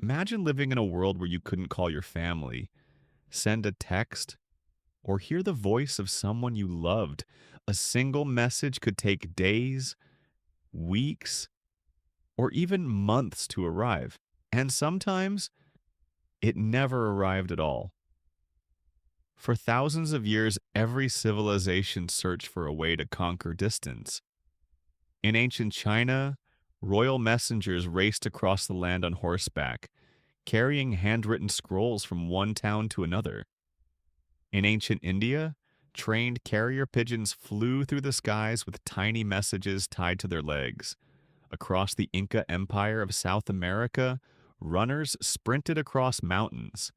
Imagine living in a world where you couldn't call your family, send a text, or hear the voice of someone you loved. A single message could take days, weeks, or even months to arrive. And sometimes it never arrived at all. For thousands of years, every civilization searched for a way to conquer distance. In ancient China, royal messengers raced across the land on horseback, carrying handwritten scrolls from one town to another. In ancient India, trained carrier pigeons flew through the skies with tiny messages tied to their legs. Across the Inca Empire of South America, runners sprinted across mountains,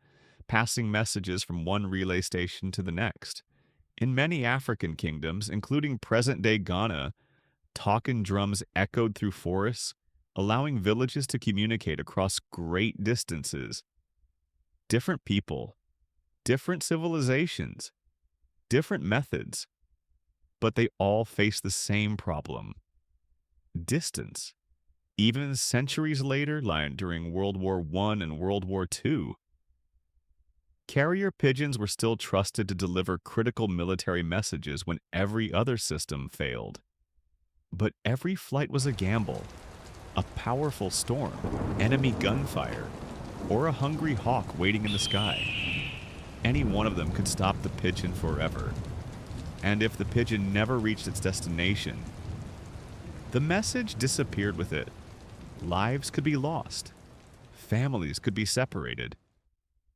passing messages from one relay station to the next. In many African kingdoms, including present-day Ghana, talking drums echoed through forests, allowing villages to communicate across great distances. Different people, different civilizations, different methods, but they all face the same problem: distance. Even centuries later, like during World War I and World War II, carrier pigeons were still trusted to deliver critical military messages when every other system failed. But every flight was a gamble: a powerful storm, enemy gunfire, or a hungry hawk waiting in the sky. Any one of them could stop the pigeon forever. And if the pigeon never reached its destination, the message disappeared with it. Lives could be lost. Families could be separated.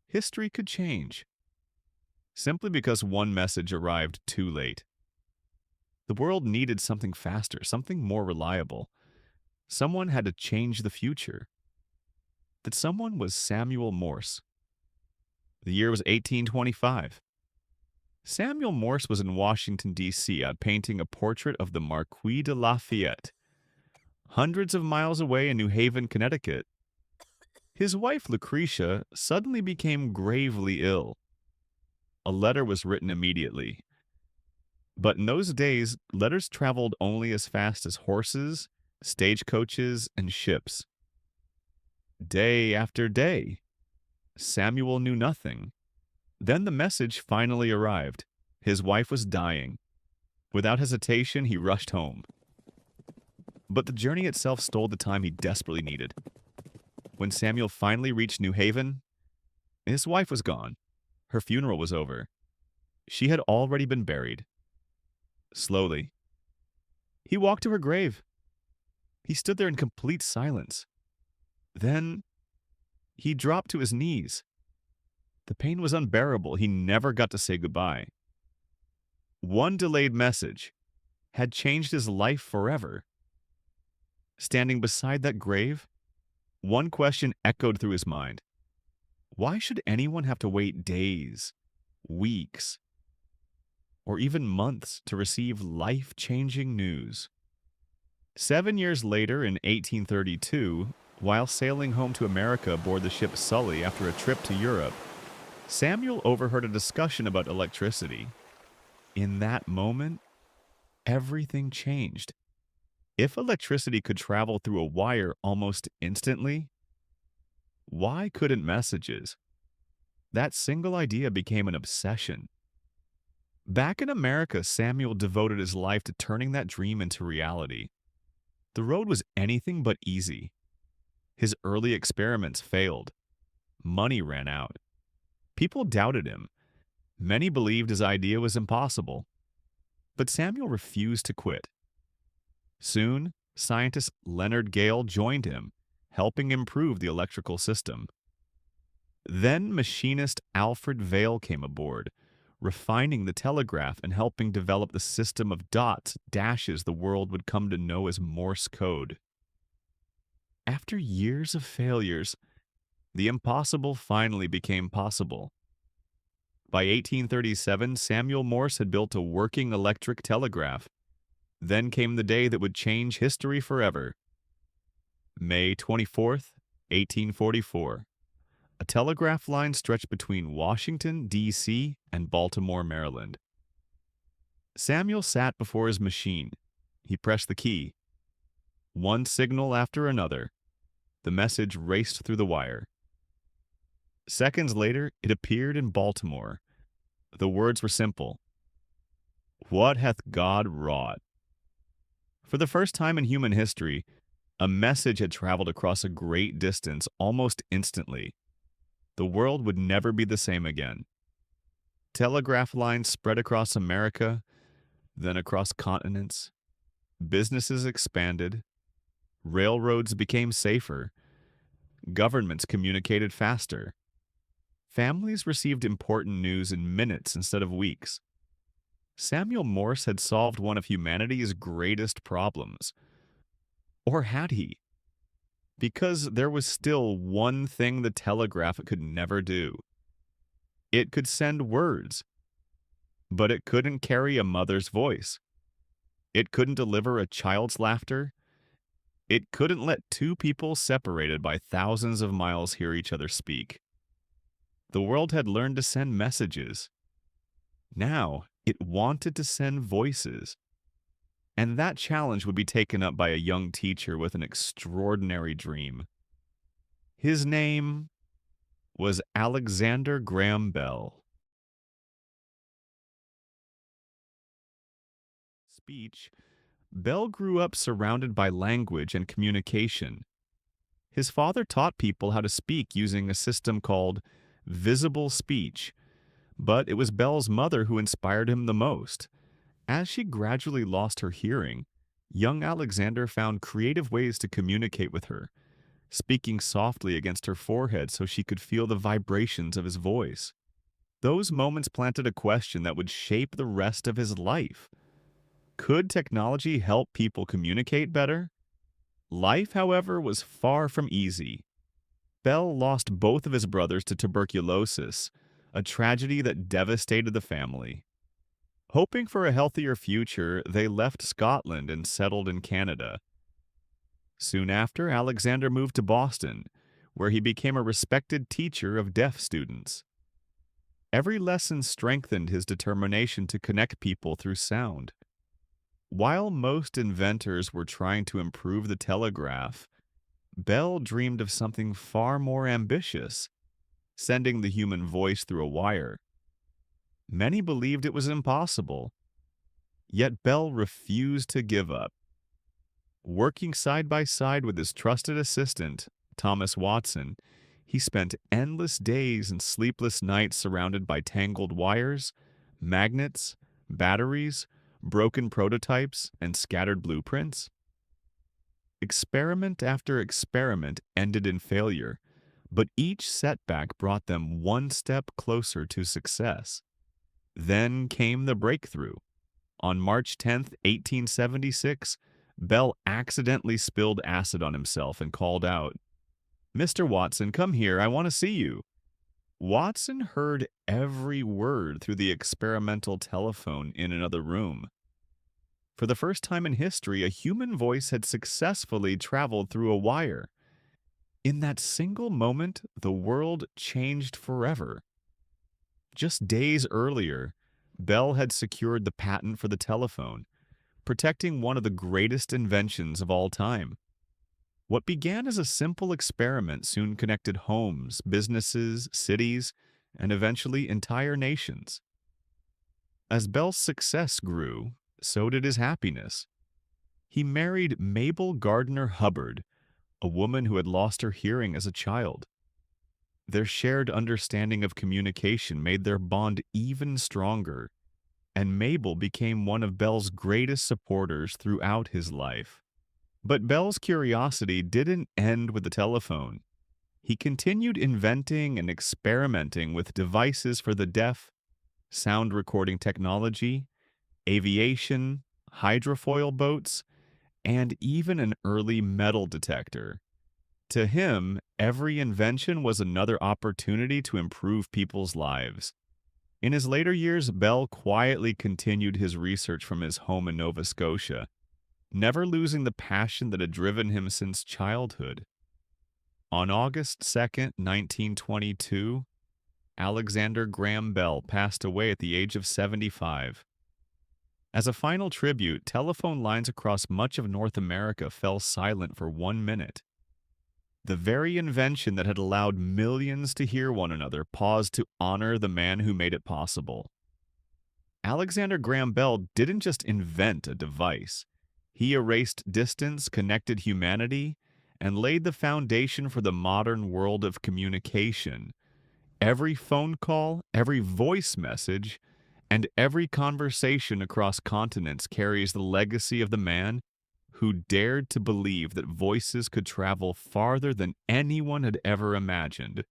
History could change. Simply because one message arrived too late. The world needed something faster, something more reliable. Someone had to change the future. That someone was Samuel Morse. The year was 1825. Samuel Morse was in Washington, D.C., out painting a portrait of the Marquis de Lafayette. Hundreds of miles away in New Haven, Connecticut, his wife Lucretia suddenly became gravely ill. A letter was written immediately. But in those days, letters traveled only as fast as horses, stagecoaches, and ships. Day after day, Samuel knew nothing. Then the message finally arrived. His wife was dying. Without hesitation, he rushed home. But the journey itself stole the time he desperately needed. When Samuel finally reached New Haven, his wife was gone. Her funeral was over. She had already been buried. Slowly, he walked to her grave. He stood there in complete silence. Then, he dropped to his knees. The pain was unbearable. He never got to say goodbye. One delayed message had changed his life forever. Standing beside that grave, one question echoed through his mind. Why should anyone have to wait days, weeks, or even months to receive life-changing news? 7 years later, in 1832, while sailing home to America aboard the ship Sully after a trip to Europe, Samuel overheard a discussion about electricity. In that moment, everything changed. If electricity could travel through a wire almost instantly, why couldn't messages? That single idea became an obsession. Back in America, Samuel devoted his life to turning that dream into reality. The road was anything but easy. His early experiments failed. Money ran out. People doubted him. Many believed his idea was impossible. But Samuel refused to quit. Soon, scientist Leonard Gale joined him, helping improve the electrical system. Then machinist Alfred Vail came aboard, refining the telegraph and helping develop the system of dots, dashes the world would come to know as Morse code. After years of failures, the impossible finally became possible. By 1837, Samuel Morse had built a working electric telegraph. Then came the day that would change history forever. May 24th, 1844. A telegraph line stretched between Washington, D.C. and Baltimore, Maryland. Samuel sat before his machine. He pressed the key. One signal after another, the message raced through the wire. Seconds later, it appeared in Baltimore. The words were simple: "What hath God wrought?" For the first time in human history, a message had traveled across a great distance almost instantly. The world would never be the same again. Telegraph lines spread across America, then across continents. Businesses expanded. Railroads became safer. Governments communicated faster. Families received important news in minutes instead of weeks. Samuel Morse had solved one of humanity's greatest problems. Or had he? Because there was still one thing the telegraph could never do. It could send words, but it couldn't carry a mother's voice. It couldn't deliver a child's laughter. It couldn't let two people separated by thousands of miles hear each other speak. The world had learned to send messages. Now, it wanted to send voices. And that challenge would be taken up by a young teacher with an extraordinary dream. His name was Alexander Graham Bell. Speech. Bell grew up surrounded by language and communication. His father taught people how to speak using a system called visible speech, but it was Bell's mother who inspired him the most. As she gradually lost her hearing, young Alexander found creative ways to communicate with her, speaking softly against her forehead so she could feel the vibrations of his voice. Those moments planted a question that would shape the rest of his life. Could technology help people communicate better? Life, however, was far from easy. Bell lost both of his brothers to tuberculosis, a tragedy that devastated the family. Hoping for a healthier future, they left Scotland and settled in Canada. Soon after, Alexander moved to Boston, where he became a respected teacher of deaf students. Every lesson strengthened his determination to connect people through sound. While most inventors were trying to improve the telegraph, Bell dreamed of something far more ambitious: sending the human voice through a wire. Many believed it was impossible, yet Bell refused to give up. Working side by side with his trusted assistant, Thomas Watson, he spent endless days and sleepless nights surrounded by tangled wires, magnets, batteries, broken prototypes, and scattered blueprints. Experiment after experiment ended in failure, but each setback brought them one step closer to success. Then came the breakthrough. On March 10, 1876, Bell accidentally spilled acid on himself and called out, "Mr. Watson, come here, I want to see you." Watson heard every word through the experimental telephone in another room. For the first time in history, a human voice had successfully traveled through a wire. In that single moment, the world changed forever. Just days earlier, Bell had secured the patent for the telephone, protecting one of the greatest inventions of all time. What began as a simple experiment soon connected homes, businesses, cities, and eventually entire nations. As Bell's success grew, so did his happiness. He married Mabel Gardner Hubbard, a woman who had lost her hearing as a child. Their shared understanding of communication made their bond even stronger, and Mabel became one of Bell's greatest supporters throughout his life. But Bell's curiosity didn't end with the telephone. He continued inventing and experimenting with devices for the deaf, sound recording technology, aviation, hydrofoil boats, and even an early metal detector. To him, every invention was another opportunity to improve people's lives. In his later years, Bell quietly continued his research from his home in Nova Scotia, never losing the passion that had driven him since childhood. On August 2nd, 1922, Alexander Graham Bell passed away at the age of 75. As a final tribute, telephone lines across much of North America fell silent for 1 minute. The very invention that had allowed millions to hear one another paused to honor the man who made it possible. Alexander Graham Bell didn't just invent a device. He erased distance, connected humanity, and laid the foundation for the modern world of communication. Every phone call, every voice message, and every conversation across continents carries the legacy of the man who dared to believe that voices could travel farther than anyone had ever imagined.